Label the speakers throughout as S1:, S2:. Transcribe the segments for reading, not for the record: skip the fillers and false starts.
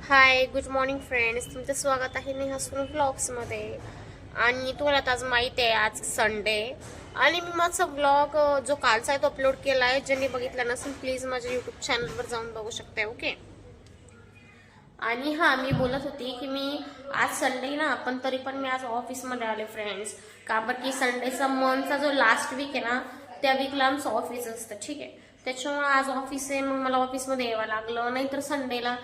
S1: Hi good morning friends, तुमचं स्वागत आहे नेहा सुरू व्लॉग्समध्ये. आणि तुम्हाला आता आज माहिती आहे आज संडे आणि मी माझा व्लॉग जो कालचा आहे तो अपलोड केला आहे. ज्यांनी बघितला नसेल प्लीज माझ्या यूट्यूब चॅनलवर जाऊन बघू शकते. ओके. आणि मी बोलत होती की मी आज संडे ना, पण तरी पण मी आज ऑफिसमध्ये आले फ्रेंड्स. का बरं की संडेचा मंथचा जो लास्ट वीक आहे ना, त्या वीकला आमचं ऑफिस असतं. ठीक आहे, त्याच्यामुळे आज ऑफिस आहे, मग मला ऑफिसमध्ये यावं लागलं. नाहीतर संडेला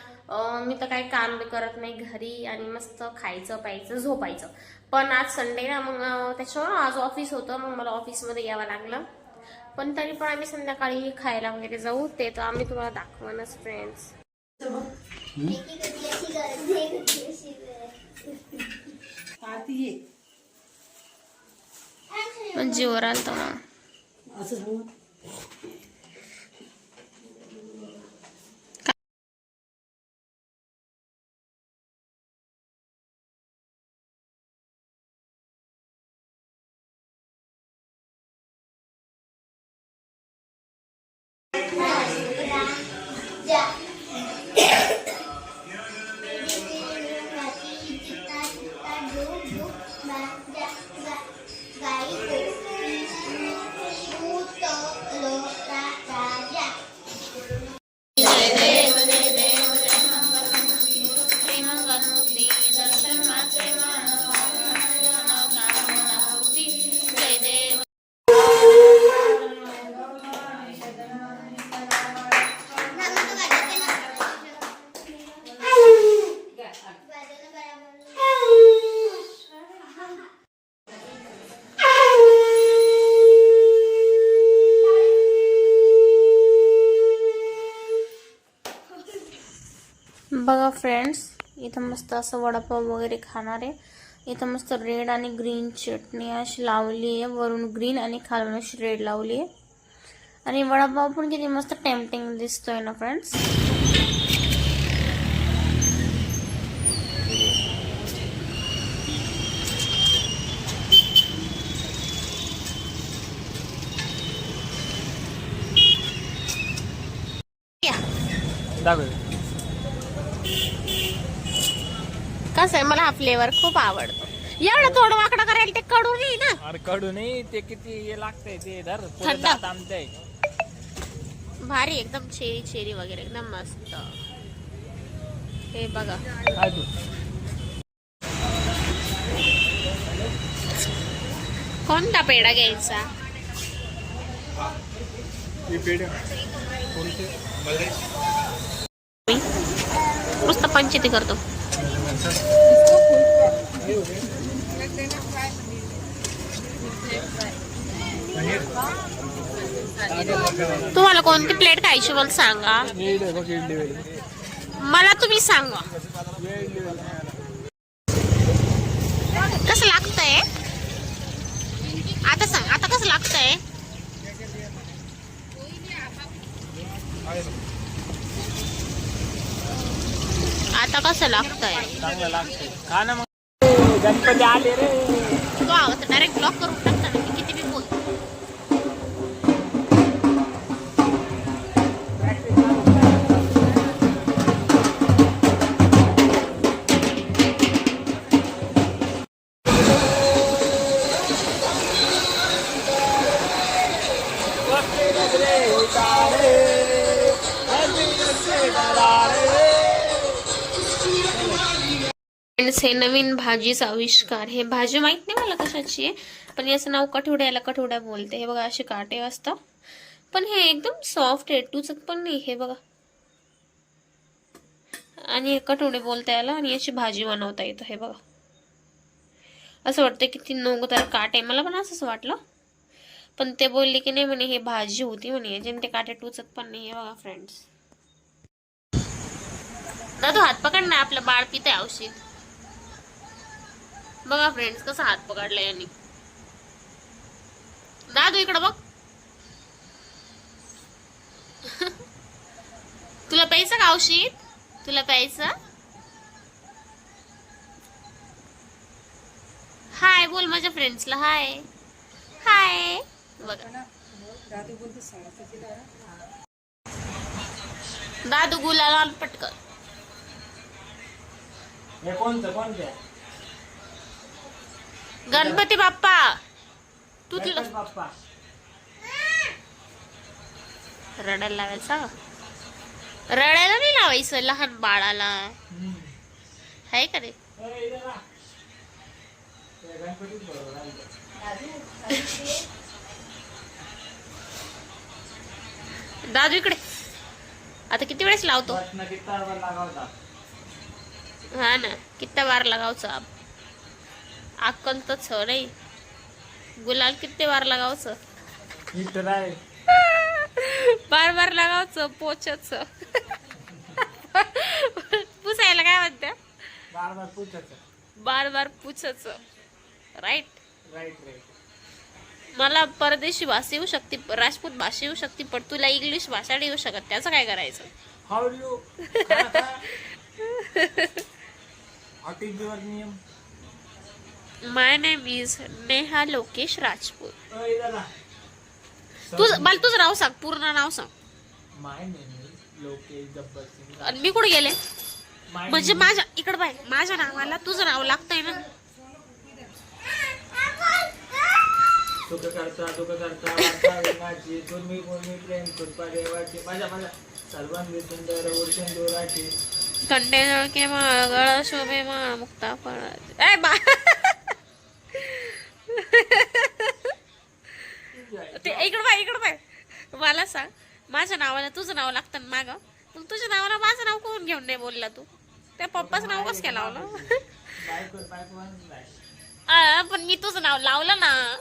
S1: मी तर काही काम बी करत नाही घरी आणि मस्त खायचं प्यायचं झोपायचं. पण आज संडे ना, मग त्याच्यामुळे आज ऑफिस होतं, मग मला ऑफिसमध्ये यावं लागलं. पण तरी पण आम्ही संध्याकाळी खायला वगैरे जाऊ, ते तर आम्ही तुम्हाला दाखवणच फ्रेंड्स. जीवर आलत ना बघा फ्रेंड्स. इथं मस्त असं वडापाव वगैरे खाणार आहे. इथं मस्त रेड आणि ग्रीन चटणी अशी लावली आहे, वरून ग्रीन आणि खालून अशी रेड लावली आहे. आणि वडापाव पण किती मस्त टेम्पटिंग दिसतोय ना फ्रेंड्स. कसं आहे, मला हा फ्लेवर खूप आवडतो. एवढं थोडं वाकडं करायला ते कडू नाही ना.
S2: अरे कडू नाही, ते किती हे लागतंय ते धर
S1: थंड.
S2: आमचंय
S1: भारी एकदम चेरी चेरी वगैरे एकदम मस्त. हे बघा कोणता पेढा घ्यायचा. मस्त पंचायती करतो. तुम्हाला कोणती प्लेट खायची मला सांगा. मला तुम्ही सांगा कसं लागतंय. आता सांग, आता कसं लागतंय. आता कसं लागतंय.
S2: चांगलं लागतंय. खा ना मग. गणपती आले रे.
S1: तो आवाज डायरेक्ट ब्लॉक करून टाकता ना, मी किती बी बोलतो. हे नवीन भाजीचा आविष्कार. हे भाजी माहित नाही मला कशाची आहे, पण याचं नाव कठवड्या, याला कठवड्या बोलते. हे बघा असे काटे असतात, पण हे एकदम सॉफ्ट आहे, टुचत पण नाही. हे बघा, आणि हे कठवडे बोलता याला, आणि याची भाजी बनवता येतं. हे बघा, असं वाटतं की ती नोगदार काटे. मला पण असंच वाटलं, पण ते बोलले की नाही म्हणे हे भाजी होती म्हणे, ज्याने ते काटे टुचत पण नाही. हे बघा फ्रेंड्स. दादू हात पकड ना, आपलं बाळ पितंय औषध. बघा फ्रेंड्स कसा हात पकडला यांनी. दादू इकडं बघ. तुला प्यायचं का औषध. तुला प्यायचं. हाय बोल माझ्या फ्रेंड्सला. हाय हाय. बघा दादू गुलाल पटकन.
S2: हे कोणत्या
S1: गणपती बाप्पा तू
S2: गणपती बाप्पा
S1: रडायला लावायचा. रडायला नाही लावायचं लहान बाळाला, आहे का नाही? दादू इकडे. आता किती वेळेस लावतो? हा ना, किती बार लगावचं अक्कल तर नाही. गुलाल किती बार लगावचं? बार बार लगावचं पोचच. पुसायला काय म्हणते? बार बार पुछच. राईट. मला परदेशी भाषा येऊ शकते, राजपूत भाषा येऊ शकते, पण तुला इंग्लिश भाषा नाही येऊ शकत. त्याचं काय करायचं?
S2: How you what is your name?
S1: My name is Neha Lokesh Rajput. मला तुझं नाव सांग, पूर्ण नाव सांग.
S2: माय नेम इज लोकेश गब्बर सिंग.
S1: आणि मी कुठे गेले? म्हणजे माझ्या इकडे बाय, माझ्या नावाला तुझं नाव लागतंय ना.
S2: सुख करता वार्ता विनाची तुम्ही कोणी प्रेम कृपा देवाची माझ्या सर्वांनी सुंदर ओळखेन दोराची
S1: कंडे जळके माळ गळ शोभे माळ मुक्ता फळाची. ए बा ते इकडं बाय मला सांग, माझ्या नावाला तुझं नाव लागतं ना माग, मग तुझ्या नावाला माझं नाव कोण घेऊन नाही बोलला तू? त्या पप्पाचं नाव कसं काय लावलं? पण मी तुझं नाव लावलं ना.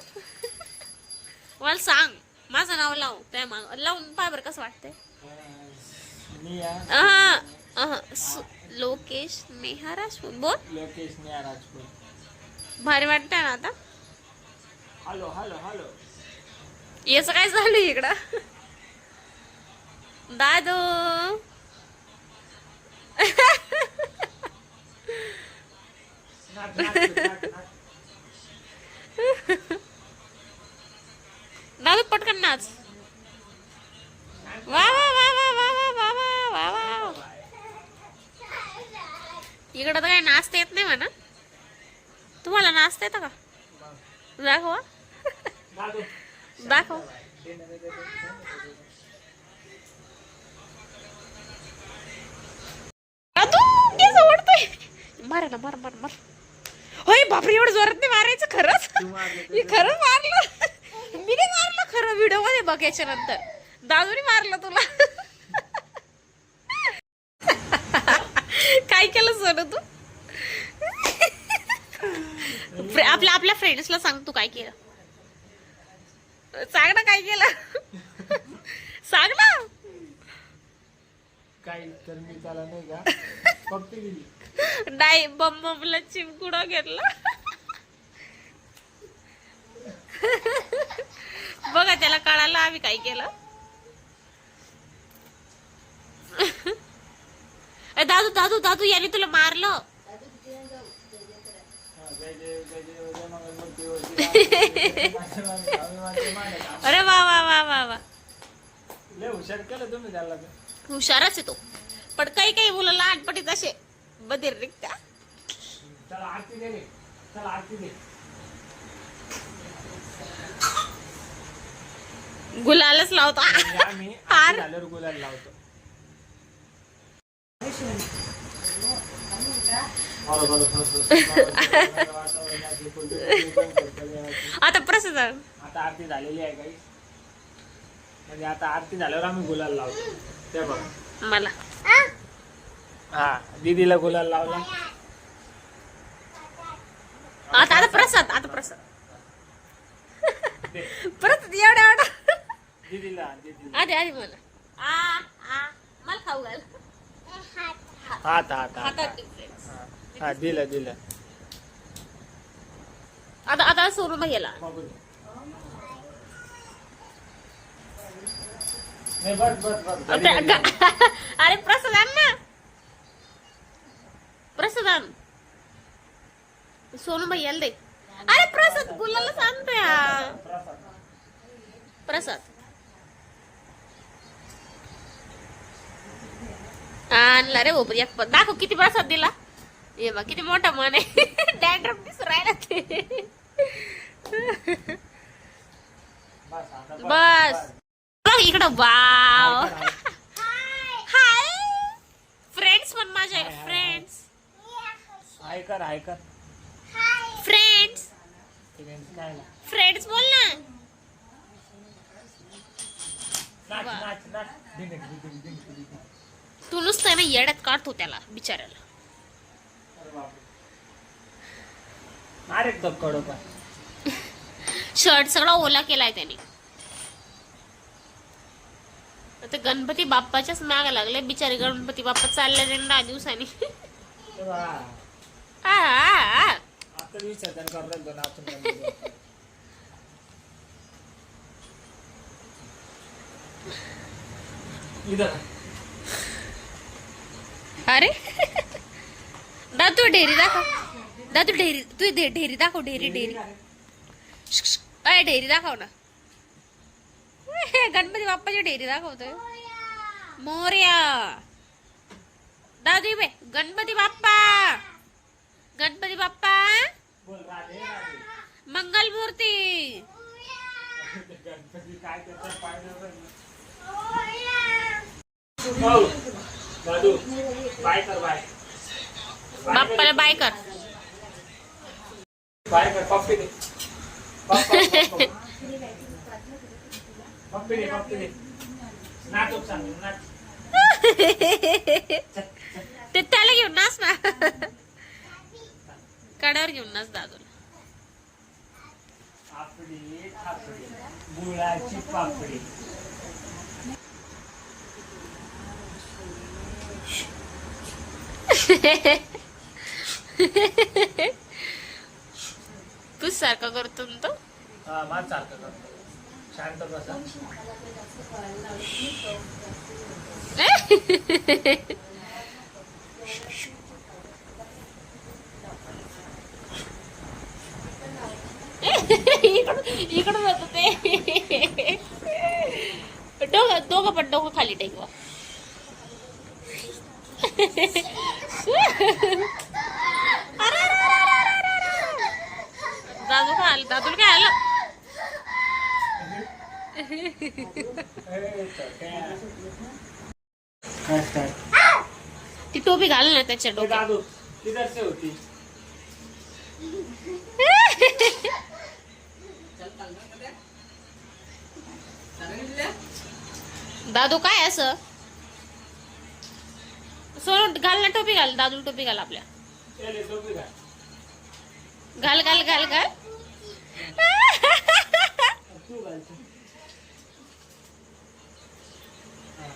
S1: मला सांग, माझं नाव लाव, त्या माग लावून पाय बरं कसं वाटतंय. लोकेश नेहा राजपूत. बोल.
S2: लोकेश नेहा राजपूत.
S1: भारी वाटतंय ना आता?
S2: हॅलो
S1: याच काय झालं इकडं? दादू दादू पटकन नाच. वा वा वा वा वा वा वा वा वा. इकडं तर काय नाचता येत नाही म्हणा. तुम्हाला नाचता येतं का? दाखवा. दाखव. मारायला मार. होय बापरे, एवढं जोरात नाही मारायचं. खरंच खरंच मारलं. मी नाही मारलं खरं, व्हिडिओ मध्ये बघायच्या नंतर. दादूने मारलं तुला. काय केलं सोनं तू? आपल्या फ्रेंड्सला सांग तू काय केलं. सांग ना काय केलं. सांग ना.
S2: काय तर मी त्याला नाही का फक्त गेली
S1: नाही बमला चिमकुडा घेतला. बघा त्याला कळालं आम्ही काय केलं. दादू याने तुला मारलं. अरे वा वा वा वा वा.
S2: लय हुशार केलं तुम्ही त्याला.
S1: हुशारच आहे तो, पण काही मुलं लहानपणीच असे बधीर निघता.
S2: चला आरती दे.
S1: गुलालच लावतो.
S2: आम्ही आरती झाल्यावर गुलाल लावतो.
S1: आता प्रसाद.
S2: आता आरती झालेली आहे काही, म्हणजे आता आरती झाल्यावर आम्ही गुलाल लावतो. ते बघ
S1: मला.
S2: हा दीदीला गुलाल लावला.
S1: आता प्रसाद. परत एवढा
S2: दीदीला
S1: आधी मला. मला खाऊ घाल.
S2: हात हा दिलं.
S1: आता सोनू भैयाला. अरे प्रसाद सोनू भैयाला दे. अरे प्रसाद गुलाला सांगतोय. प्रसाद आणला रे बाबा. एक दाखव किती प्रसाद दिला. ये बा किती मोठा मन आहे. डॅन्ड्रफ दिसून राहिला ते. बस बघ इकडं. वाव हाय फ्रेंड्स पण माझे फ्रेंड्स.
S2: हाय कर हाय कर.
S1: फ्रेंड्स फ्रेंड्स बोल ना.
S2: नाच नाच नाच. डिंग डिंग डिंग डिंग डिंग.
S1: तू नुसतं ना येड्यात काढतो त्याला बिचाऱ्याला.
S2: अरे तो कडो का
S1: शर्ट सगळा ओला केलाय त्याने. आता गणपती बाप्पाच्याच माग लागले बिचारे. गणपती बाप्पा चालले 10 दिवसांनी.
S2: आता विचार करत आपण. इधर
S1: अरे दादू ढेरी दाखव. दादू ढेरी तू ढेरी दाखव. ढेरी ढेरी अय ढेरी दाखव ना. गणपती बाप्पाची ढेरी दाखवतोय. मोरया दादू बे. गणपती बाप्पा गणपती बाप्पा
S2: बोल राधे राधे.
S1: मंगल मूर्ती.
S2: गणपती काय करतात पाहिजे. हो दादू बाय कर. बाय
S1: बाप्पाला बाय कर.
S2: बाय कर. पप्पी दे. पप्पी दे पप्पी दे. नाच सांग नाच.
S1: ते त्याला घेऊन नाच ना. कडावर घेऊन नाच दादूला.
S2: पापडी पापडी गुळाची पापडी. तू सारखा करतो ना तो. हा माझ सारखं करतो. शांत बसा.
S1: इकडून होत ते. दोघं पण डोकं खाली टेकवा. दादू काय आलं. दादूला काय आलं. ती टोपी घाल ना त्याच्या डोक्यात.
S2: दादू किधर से होती.
S1: दादू काय असं. सोनू घाल ना टोपी घाल. दादू टोपी घाल आपल्या. घाल घाल घाल घाल.
S2: तू घाल.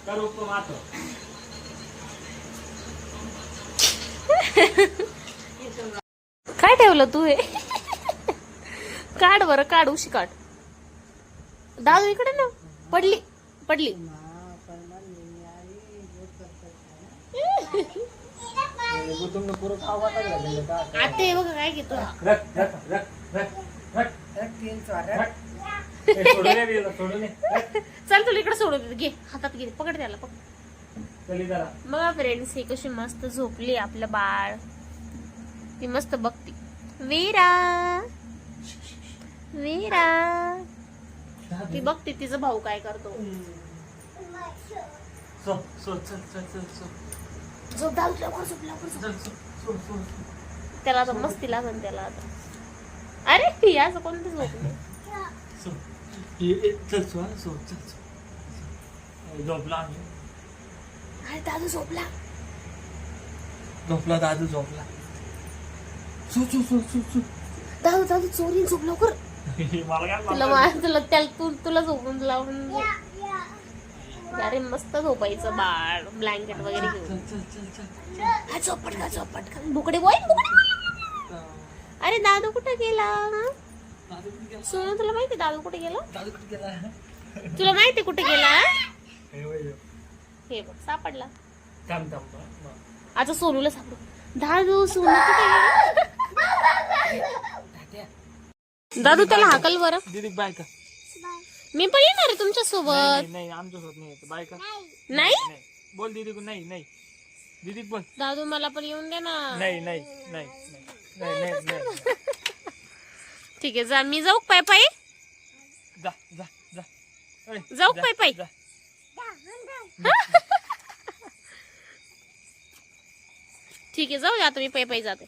S2: कर उपमा मातो.
S1: काय ठेवलं तू हे. काढ बरं काढ. उशी काढ. दादू इकडे ना. पडली पडली.
S2: पूर्ण खावा
S1: आता हे बघा काय घेतो. चल तुला इकडे सोडू दे. घे हातात घे. पकड त्याला पकड. बघा फ्रेंड्स ही कशी मस्त झोपली आपलं बाळ. ती मस्त बघती. वीरा वीरा ती बघते तिचा भाऊ काय करतो. झोप दादू लवकर झोप लवकर झोप. त्याला आता मस्ती लागन त्याला आता. अरे याचं कोणतं झोपलं.
S2: झोपला
S1: अरे दादू झोपला.
S2: झोपला दादू झोपला.
S1: दादू दादू चोरी झोप लवकर. तुला झोपून लावून. अरे मस्त झोपायचं बाळ. ब्लँकेट वगैरे घेऊन. झोप पटका झोप पटका. बुकडे बॉय बुकडे. अरे दादू कुठे गेला. सोनू तुला माहिती दादू कुठे गेला. तुला माहिती कुठे गेला. हे बघ सापडला. आता सोनूला सापडू. दादू सोनू कुठे गेला. दादू त्याला हाकल बरं.
S2: दीदी बाय का.
S1: मी पण येणार आहे तुमच्या सोबत.
S2: नाही आमच्या सोबत नाही बाय का.
S1: नाही
S2: बोल दीदी को. नाही नाही दीदी बोल.
S1: दादू मला पण येऊन दे ना.
S2: नाही नाही नाही नाही नाही नाही.
S1: ठीक आहे जा, मी जाऊ पाय पायी.
S2: जा जा जा. ओय,
S1: जाऊ
S2: जा,
S1: पायी पायी.
S2: जा.
S1: ठीक आहे जाऊ दे, आता मी पायी पायी जाते.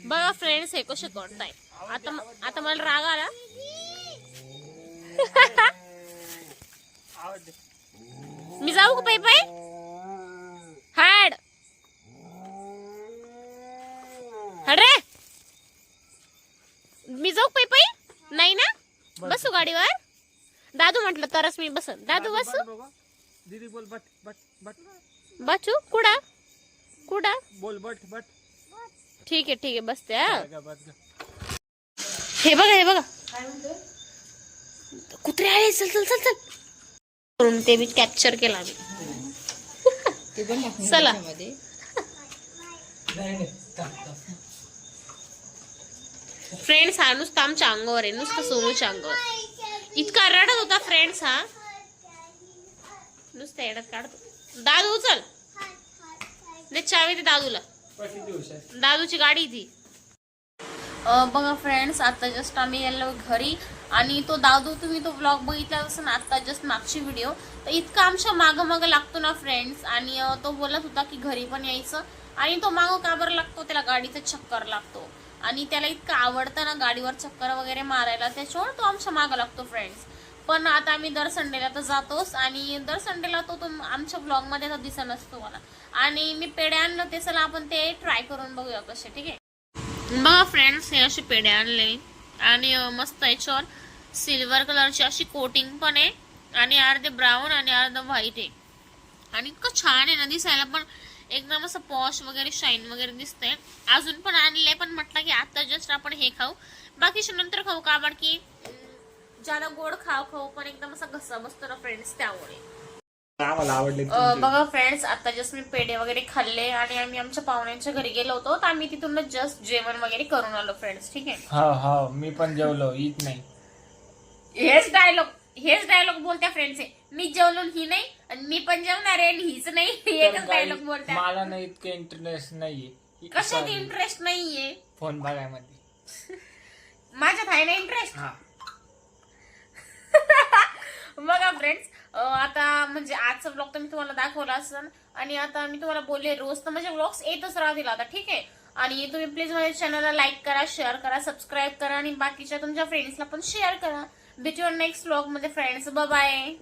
S1: बघा फ्रेंड्स हे कसे करताय. आता मला राग आला.
S2: आवडते.
S1: मी जाऊ का पायी पायी. हाड हाड रे. मी जाऊ पायी पायी नाही ना. बसू गाडीवर. दादू म्हटलं तरच मी बसन. दादू बसू.
S2: दीदी बोल बट बट बट.
S1: बचू कुडा कुडा.
S2: बोल बट बट.
S1: ठीक आहे बसते. हा
S2: बस ग.
S1: हे बघा कुत्रे आले. चल चल चल चल करून ते बी कॅप्चर केला मी. चला फ्रेंड्स हा नुसतं आमच्या अंगावर आहे. नुसतं सोनूच्या अंगावर. इतका रडत होता फ्रेंड्स हा. नुसतं एडत काढतो. दादू उचल. दे चावी दे दादूला. दादूची गाडी ती. बघा फ्रेंड्स आता जस्ट आम्ही गेलो घरी. आणि तो दादू तुम्ही तो व्लॉग बघितला असेल ना आता जस्ट मागची व्हिडिओ. तर इतका आमच्या मागं लागतो ना फ्रेंड्स. आणि तो बोलत होता की घरी पण यायचं. आणि तो मागं का बरं लागतो, त्याला गाडीचं चक्कर लागतो. आणि त्याला इतकं आवडतं ना गाडीवर चक्कर वगैरे मारायला, त्याच्यावर तो आमच्या मागं लागतो फ्रेंड्स. पण आता आम्ही दर संडेला तर जातोच. आणि दर संडेला तो आमच्या ब्लॉगमध्ये तर दिसत नसतो मला. आणि मी पेढे आणलं ते, चला आपण ते ट्राय करून बघूया कसे. ठीक आहे बघा फ्रेंड्स हे असे पेढे आणले. आणि मस्त याच्यावर सिल्वर कलरची अशी कोटिंग पण आहे. आणि अर्धे ब्राऊन आणि अर्ध व्हाईट आहे. आणि इतकं छान आहे ना दिसायला पण. एकदम असं पॉश वगैरे शाईन वगैरे दिसतंय. अजून पण आणले पण म्हटलं की आता जस्ट आपण हे खाऊ, बाकीचे नंतर खाऊ. का बरं की ज्यादा गोड खाऊ पण एकदम असा घसा बसतो ना फ्रेंड्स, त्यामुळे.
S2: आम्हाला आवडले.
S1: बघा फ्रेंड्स आता जस्ट मी पेढे वगैरे खाल्ले. आणि आम्ही आमच्या पाहुण्यांच्या घरी गेलो होतो. तर आम्ही तिथूनच जस्ट जेवण वगैरे करून आलो फ्रेंड्स. ठीक आहे
S2: हा मी पण जेवलो. हीच नाही.
S1: हेच डायलॉग बोलत्या फ्रेंड्स आहे. मी जेवलो ही नाही आणि मी पण जेवणार आहे हीच नाही. एकच डायलॉग बोलत्या.
S2: मला नाही इतकं इंटरेस्ट नाहीये.
S1: कशात इंटरेस्ट नाहीये.
S2: फोन बघायमध्ये
S1: माझ्यात आहे ना इंटरेस्ट. बघा फ्रेंड्स आता म्हणजे आजचा ब्लॉग तर मी तुम्हाला दाखवला असेल. आणि आता मी तुम्हाला बोलले रोज तर माझे ब्लॉग्स येतच राहतील आता. ठीक आहे आणि तुम्ही प्लीज माझ्या चॅनलला लाईक करा, शेअर करा, सबस्क्राईब करा. आणि बाकीच्या तुमच्या फ्रेंड्सला पण शेअर करा. भेटूया नेक्स्ट ब्लॉग मध्ये फ्रेंड्स. Bye bye.